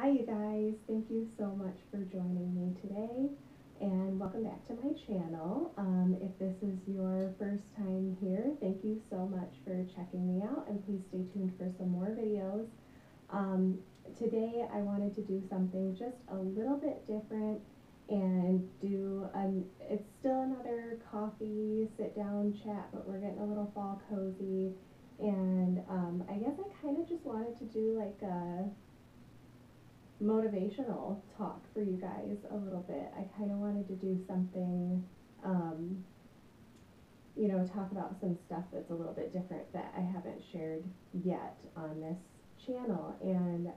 Hi you guys, thank you so much for joining me today and welcome back to my channel. If this is your first time here, thank you so much for checking me out and please stay tuned for some more videos. Um, Today I wanted to do something just a little bit different and it's still another coffee sit down chat, but we're getting a little fall cozy and I guess I kind of just wanted to do like a motivational talk for you guys a little bit. I kind of wanted to do something, um, talk about some stuff that's a little bit different that I haven't shared yet on this channel. And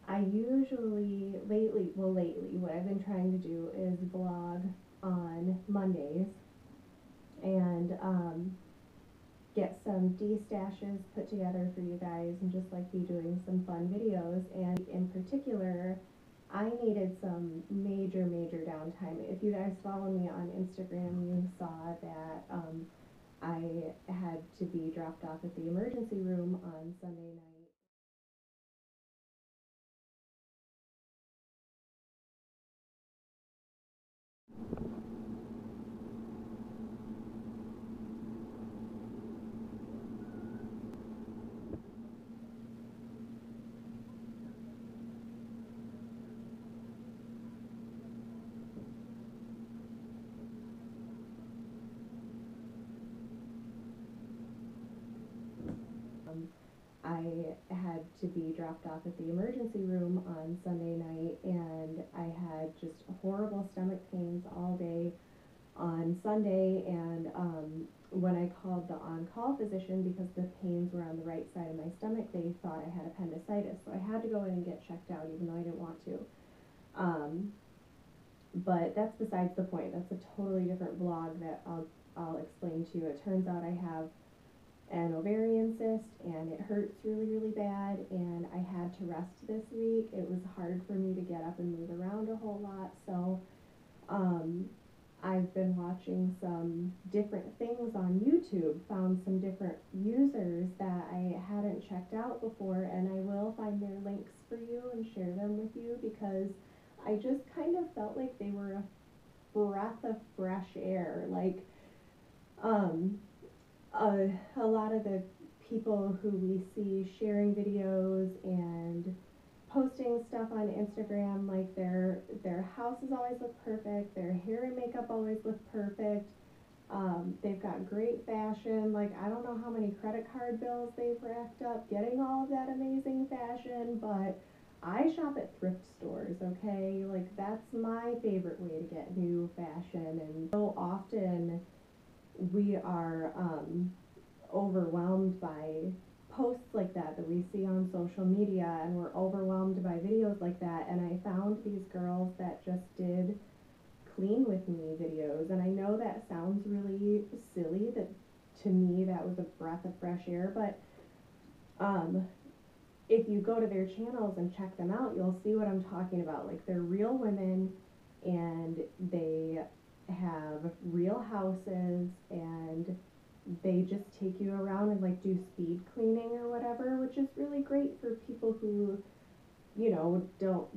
I usually, lately, what I've been trying to do is vlog on Mondays and get some D-stashes put together for you guys and just like be doing some fun videos. And in particular, I needed some major downtime. If you guys follow me on Instagram, you saw that I had to be dropped off at the emergency room on Sunday night. Um, I had to be dropped off at the emergency room on Sunday night, and I had just horrible stomach pains all day on Sunday. And when I called the on-call physician, because the pains were on the right side of my stomach, they thought I had appendicitis. So I had to go in and get checked out, even though I didn't want to. Um, but that's besides the point. That's a totally different vlog that I'll explain to you. It turns out I have an ovarian cyst and it hurts really bad, and I had to rest this week. It was hard for me to get up and move around a whole lot, so um, I've been watching some different things on YouTube, found some different users that I hadn't checked out before, and I will find their links for you and share them with you because I just kind of felt like they were a breath of fresh air. Like, um, a lot of the people who we see sharing videos and posting stuff on Instagram, like their houses always look perfect, their hair and makeup always look perfect. They've got great fashion. Like, I don't know how many credit card bills they've racked up getting all of that amazing fashion, but I shop at thrift stores, okay? Like, that's my favorite way to get new fashion. And so often we are overwhelmed by posts like that we see on social media, and we're overwhelmed by videos like that. And I found these girls that just did clean with me videos, and I know that sounds really silly, that to me that was a breath of fresh air, but um, if you go to their channels and check them out, you'll see what I'm talking about. Like, they're real women and they have real houses, and they just take you around and like do speed cleaning or whatever, which is really great for people who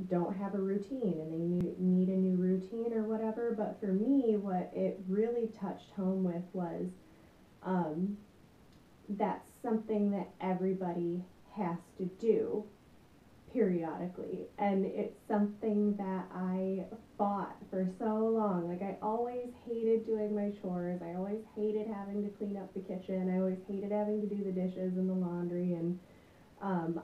don't have a routine and they need a new routine or whatever. But for me, what it really touched home with was um, that's something that everybody has to do periodically, and it's something that I fought for so long. Like, I always hated doing my chores, I always hated having to clean up the kitchen, I always hated having to do the dishes and the laundry, and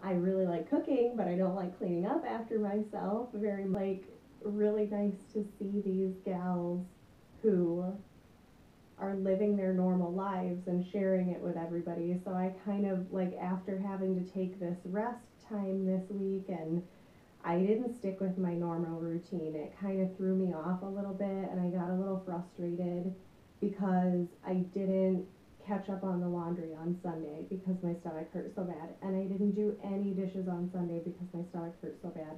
I really like cooking, but I don't like cleaning up after myself very much. Like, really nice to see these gals who are living their normal lives and sharing it with everybody. So I kind of, like, after having to take this rest time this week, and I didn't stick with my normal routine, it kind of threw me off a little bit, and I got a little frustrated because I didn't catch up on the laundry on Sunday because my stomach hurt so bad, and I didn't do any dishes on Sunday because my stomach hurt so bad.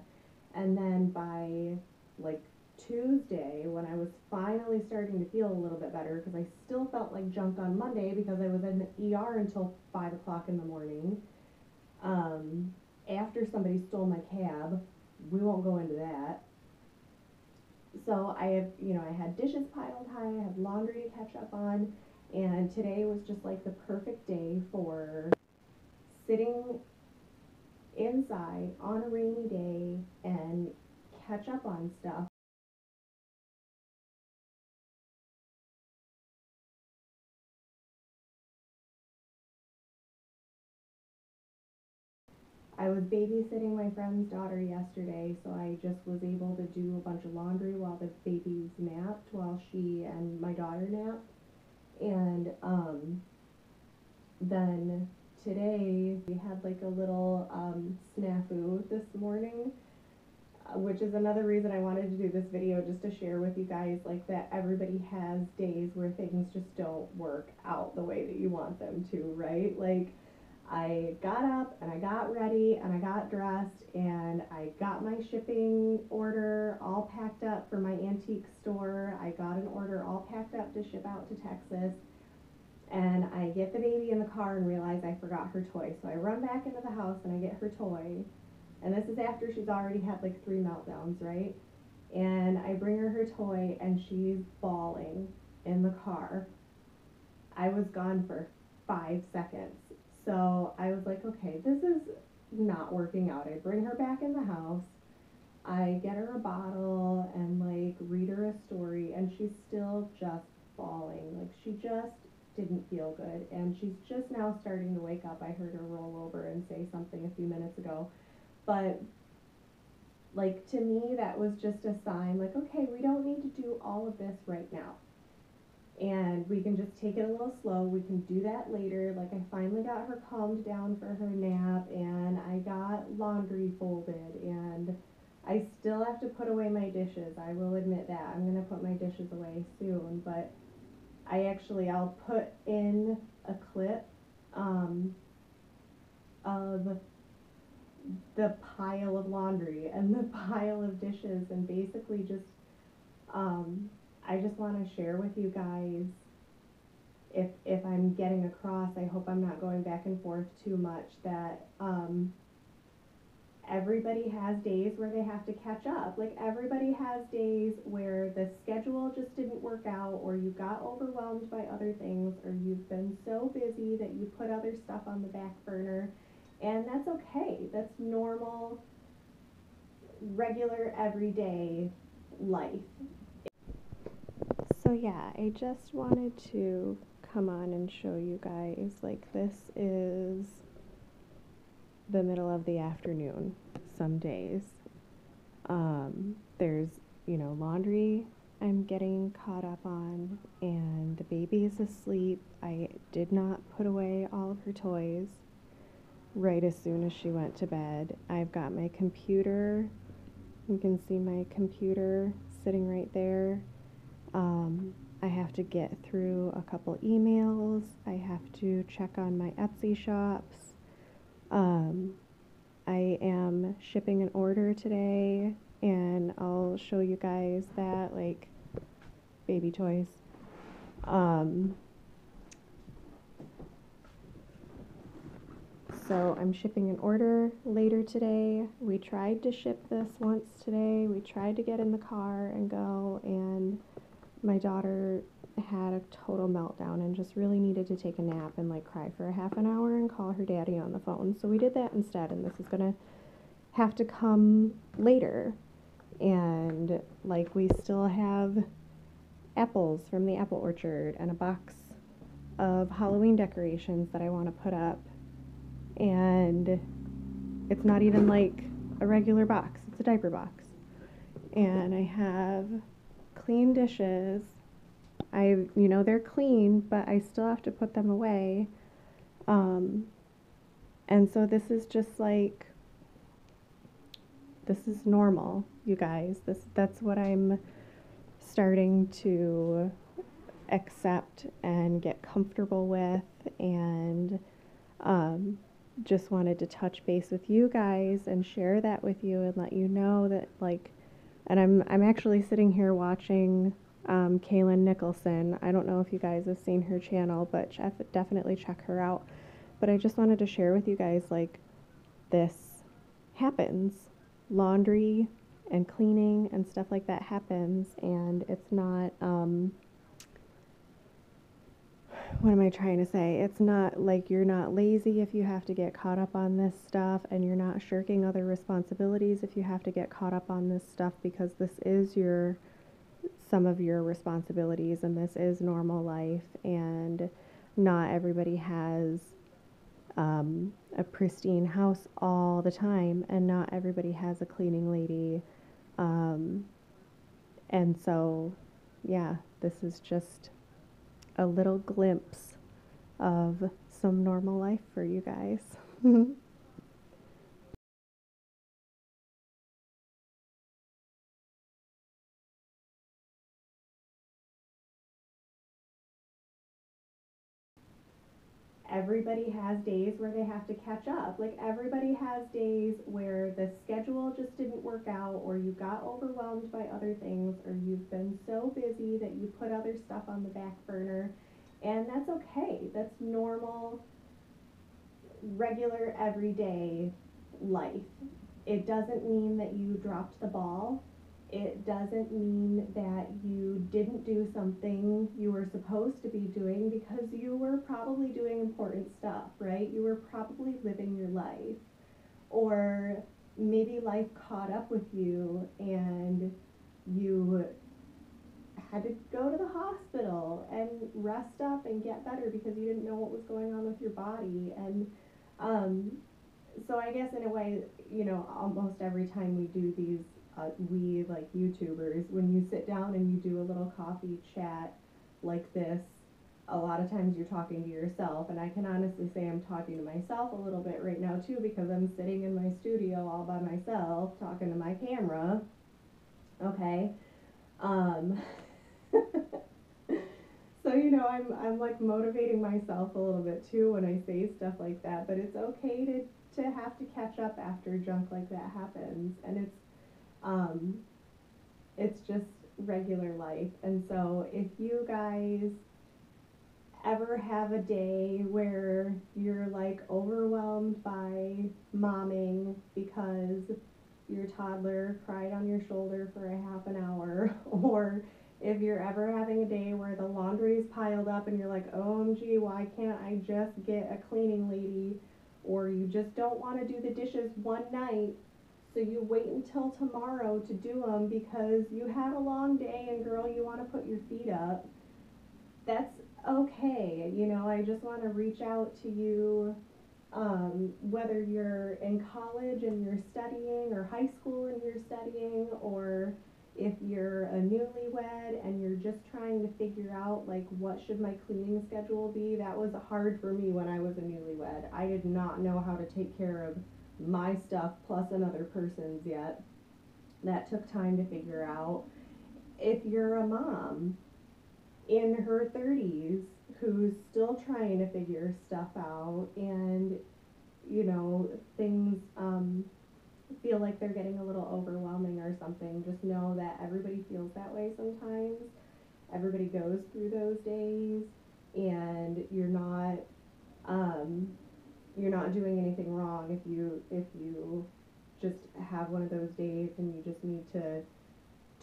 And then by like Tuesday, when I was finally starting to feel a little bit better, because I still felt like junk on Monday because I was in the ER until 5 o'clock in the morning. After somebody stole my cab. We won't go into that. So I have, I had dishes piled high, I have laundry to catch up on, and today was just like the perfect day for sitting inside on a rainy day and catch up on stuff. I was babysitting my friend's daughter yesterday, so I just was able to do a bunch of laundry while the babies napped, while she and my daughter napped. And then today we had like a little snafu this morning, which is another reason I wanted to do this video, just to share with you guys like that everybody has days where things just don't work out the way that you want them to, right? Like I got up and I got ready and I got dressed and I got my shipping order all packed up for my antique store. I got an order all packed up to ship out to Texas. And I get the baby in the car and realize I forgot her toy. So I run back into the house and I get her toy. And this is after she's already had like 3 meltdowns, right? And I bring her toy and she's bawling in the car. I was gone for 5 seconds. So I was like, okay, this is not working out. I bring her back in the house. I get her a bottle and like read her a story, and she's still just bawling. Like she just didn't feel good, and she's just now starting to wake up. I heard her roll over and say something a few minutes ago. But like to me that was just a sign like, okay, we don't need to do all of this right now. And we can just take it a little slow. We can do that later. Like I finally got her calmed down for her nap, and I got laundry folded, and I still have to put away my dishes. I will admit that. I'm going to put my dishes away soon, but I'll put in a clip of the pile of laundry and the pile of dishes, and basically just I just want to share with you guys, if I'm getting across, I hope I'm not going back and forth too much, that everybody has days where they have to catch up. Like everybody has days where the schedule just didn't work out, or you got overwhelmed by other things, or you've been so busy that you put other stuff on the back burner, and that's okay. That's normal, regular, everyday life. So yeah, I just wanted to come on and show you guys, like this is the middle of the afternoon some days. There's, laundry I'm getting caught up on, and the baby is asleep. I did not put away all of her toys right as soon as she went to bed. I've got my computer. You can see my computer sitting right there. I have to get through a couple emails. I have to check on my Etsy shops. I am shipping an order today, and I'll show you guys that, like baby toys. So I'm shipping an order later today. We tried to ship this once today. We tried to get in the car and go, and my daughter had a total meltdown and just really needed to take a nap and like cry for a half an hour and call her daddy on the phone. So we did that instead, and this is gonna have to come later. And like we still have apples from the apple orchard and a box of Halloween decorations that I want to put up, and it's not even like a regular box, it's a diaper box. And I have clean dishes. They're clean, but I still have to put them away. And so this is just like, this is normal, you guys. That's what I'm starting to accept and get comfortable with, and just wanted to touch base with you guys and share that with you and let you know that, like, and I'm actually sitting here watching Kaylin Nicholson. I don't know if you guys have seen her channel, but definitely check her out. But I just wanted to share with you guys, like, this happens. Laundry and cleaning and stuff like that happens, and it's not, what am I trying to say? It's not like you're not lazy if you have to get caught up on this stuff, and you're not shirking other responsibilities if you have to get caught up on this stuff, because this is some of your responsibilities, and this is normal life, and not everybody has a pristine house all the time, and not everybody has a cleaning lady. Um, and so, yeah, this is just a little glimpse of some normal life for you guys. Everybody has days where they have to catch up. Like, everybody has days where the schedule just didn't work out, or you got overwhelmed by other things, or you've been so busy that you put other stuff on the back burner. And that's okay. That's normal, regular, everyday life. It doesn't mean that you dropped the ball. It doesn't mean that you didn't do something you were supposed to be doing, because you were probably doing important stuff, right? You were probably living your life. Or maybe life caught up with you and you had to go to the hospital and rest up and get better because you didn't know what was going on with your body. And um, so I guess in a way, almost every time we do these, we like YouTubers, when you sit down and you do a little coffee chat like this, a lot of times you're talking to yourself. And I can honestly say I'm talking to myself a little bit right now too, because I'm sitting in my studio all by myself talking to my camera. Okay. Um, so I'm like motivating myself a little bit too when I say stuff like that, but it's okay to have to catch up after junk like that happens, and um it's just regular life. And so if you guys ever have a day where you're like overwhelmed by momming because your toddler cried on your shoulder for a half an hour, or if you're ever having a day where the laundry is piled up and you're like, OMG, why can't I just get a cleaning lady? Or you just don't want to do the dishes one night, so you wait until tomorrow to do them because you had a long day and girl, you want to put your feet up. That's okay. I just want to reach out to you, whether you're in college and you're studying, or high school and you're studying, or if you're a newlywed and you're just trying to figure out, like, what should my cleaning schedule be. That was hard for me when I was a newlywed. I did not know how to take care of my stuff plus another person's yet. That took time to figure out. If you're a mom in her 30s who's still trying to figure stuff out, and things feel like they're getting a little overwhelming or something, just know that everybody feels that way sometimes. Everybody goes through those days, and um, you're not doing anything wrong if you just have one of those days and you just need to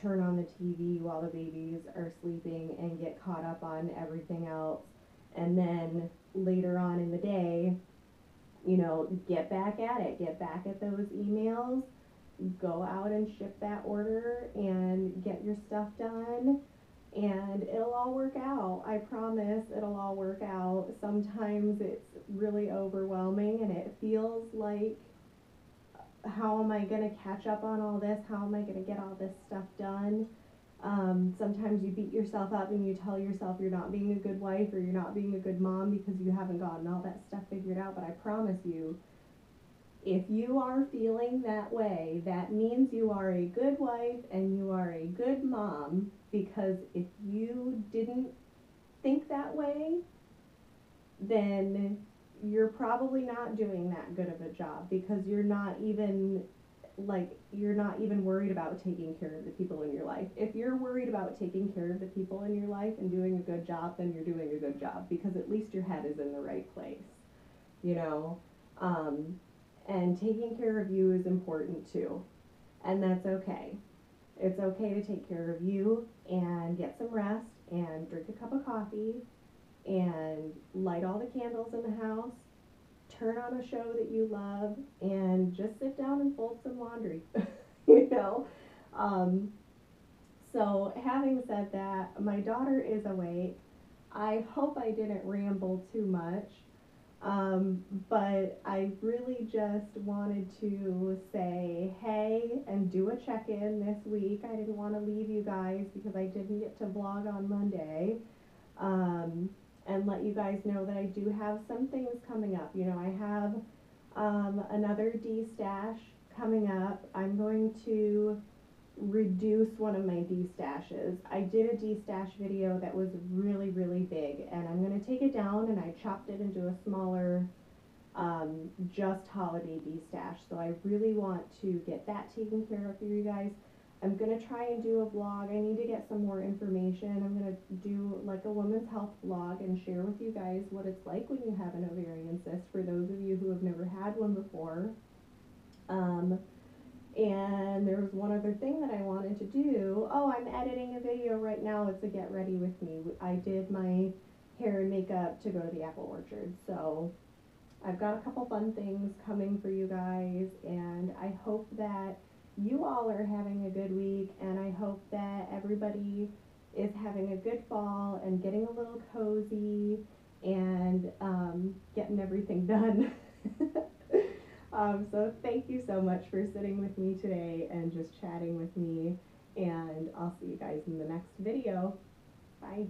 turn on the TV while the babies are sleeping and get caught up on everything else. And then later on in the day, get back at it, get back at those emails, go out and ship that order and get your stuff done, and it'll all work out. I promise it'll all work out. Sometimes it's really overwhelming and it feels like, how am I going to catch up on all this? How am I going to get all this stuff done? Sometimes you beat yourself up and you tell yourself you're not being a good wife or you're not being a good mom because you haven't gotten all that stuff figured out. But I promise you, if you are feeling that way, that means you are a good wife and you are a good mom. Because if you didn't think that way, then you're probably not doing that good of a job, because you're not even worried about taking care of the people in your life. If you're worried about taking care of the people in your life and doing a good job, then you're doing a good job, because at least your head is in the right place, you know. Um, And taking care of you is important too. And that's okay. It's okay to take care of you and get some rest and drink a cup of coffee and light all the candles in the house, turn on a show that you love, and just sit down and fold some laundry. you know? Um, so, having said that, my daughter is awake. I hope I didn't ramble too much. But I really just wanted to say hey and do a check-in this week. I didn't want to leave you guys because I didn't get to vlog on Monday. Um, and let you guys know that I do have some things coming up. You know, I have another D-stash coming up. I'm going to reduce one of my D-stashes. I did a D-stash video that was really, really big, and I'm going to take it down, and I chopped it into a smaller just holiday D-stash. So I really want to get that taken care of for you guys. I'm going to try and do a vlog. I need to get some more information. I'm going to do like a women's health vlog and share with you guys what it's like when you have an ovarian cyst, for those of you who have never had one before. And there was one other thing that I wanted to do. Oh, I'm editing a video right now. It's a get ready with me. I did my hair and makeup to go to the apple orchard. So I've got a couple fun things coming for you guys, and I hope that you all are having a good week, and I hope that everybody is having a good fall and getting a little cozy and getting everything done. So thank you so much for sitting with me today and just chatting with me, and I'll see you guys in the next video. Bye.